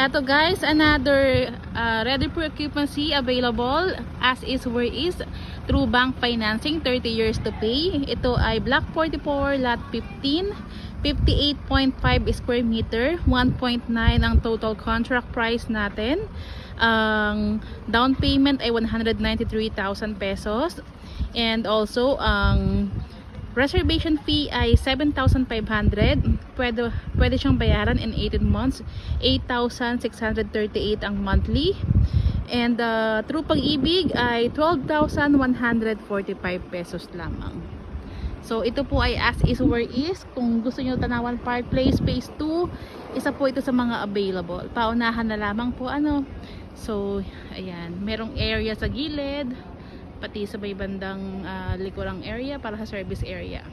Eto guys, another ready for occupancy available as is where is through bank financing, 30 years to pay. Ito ay Block 44, Lot 15, 58.5 square meter, 1.9 ang total contract price natin. Ang down payment ay 193,000 pesos and also ang reservation fee ay 7,500. Pwede siyang bayaran in 18 months. 8,638 ang monthly. And through Pag-ibig ay 12,145 pesos lamang. So ito po ay as is where is. Kung gusto nyo Tanawan Park Place Phase 2, isa po ito sa mga available. Paunahan na lamang po ano. So ayan, merong area sa gilid, pati sa may bandang likurang area para sa service area.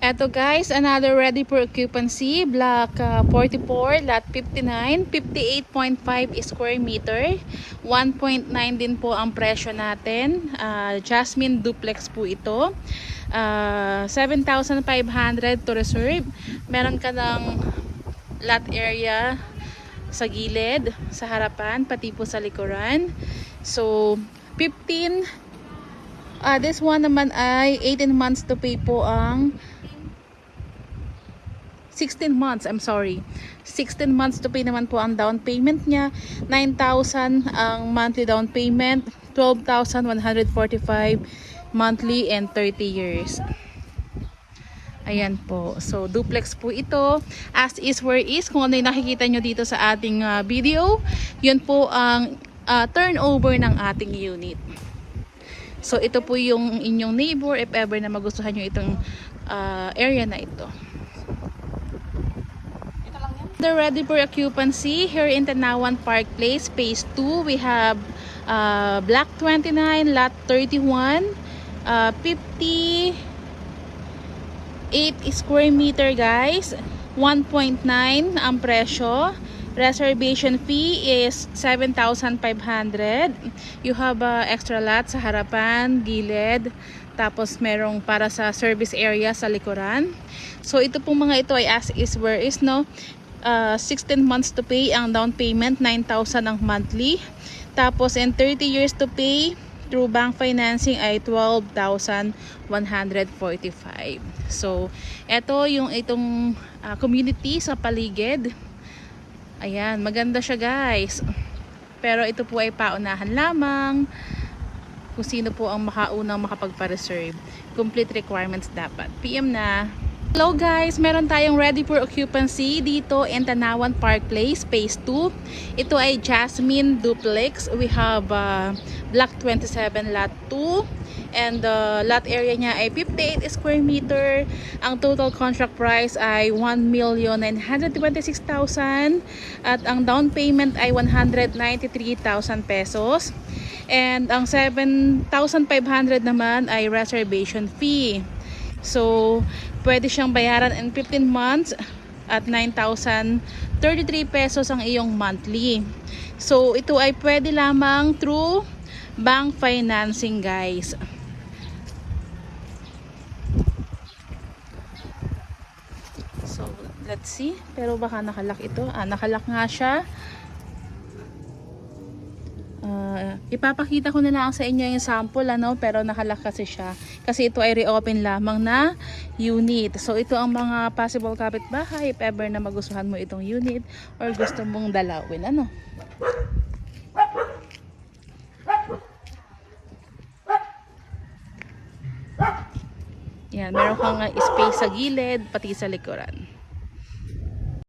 Eto guys, another ready for occupancy, Block 44, Lot 59, 58.5 square meter, 1.9 din po ang presyo natin. Jasmine duplex po ito. 7,500 to reserve. Meron ka ng lot area sa gilid, sa harapan, pati po sa likuran. So 15, this one naman ay 18 months to pay po ang 16 months, 16 months to pay naman po ang down payment niya. 9,000 ang monthly down payment, 12,145 monthly and 30 years. Ayan po. So duplex po ito. As is where is. Kung ano yung nakikita nyo dito sa ating video, yun po ang turnover ng ating unit. So ito po yung inyong neighbor if ever na magustuhan nyo itong area na ito. The ready for occupancy here in Tanawan Park Place Phase 2. We have Block 29, Lot 31, 58 square meter guys, 1.9 ang presyo. Reservation fee is 7,500. You have extra lot sa harapan, gilid, tapos merong para sa service area sa likuran. So ito pong mga ito ay as is where is, no. 16 months to pay ang down payment, 9,000 ang monthly. Tapos in 30 years to pay through bank financing ay 12,145. So ito yung itong community sa paligid. Ayan, maganda siya guys. Pero ito po ay paunahan lamang kung sino po ang makaunang makapagpa-reserve. Complete requirements dapat. PM na. Hello guys, meron tayong ready for occupancy dito in Tanawan Park Place Phase 2. Ito ay Jasmine duplex. We have Block 27, Lot 2. And lot area niya ay 58 square meter. Ang total contract price ay 1,926,000. At ang down payment ay 193,000 pesos. And ang 7,500 naman ay reservation fee. So pwede siyang bayaran in 15 months at 9,033 pesos ang iyong monthly. So ito ay pwede lamang through bank financing guys. So let's see, pero baka nakalock ito. Nakalock nga siya. Ipapakita ko na lang sa inyo yung sample ano, pero nakalock kasi siya kasi ito ay reopen lamang na unit. So ito ang mga possible kapitbahay if ever na magustuhan mo itong unit or gusto mong dalawin ano. Yan, meron kang space sa gilid pati sa likuran.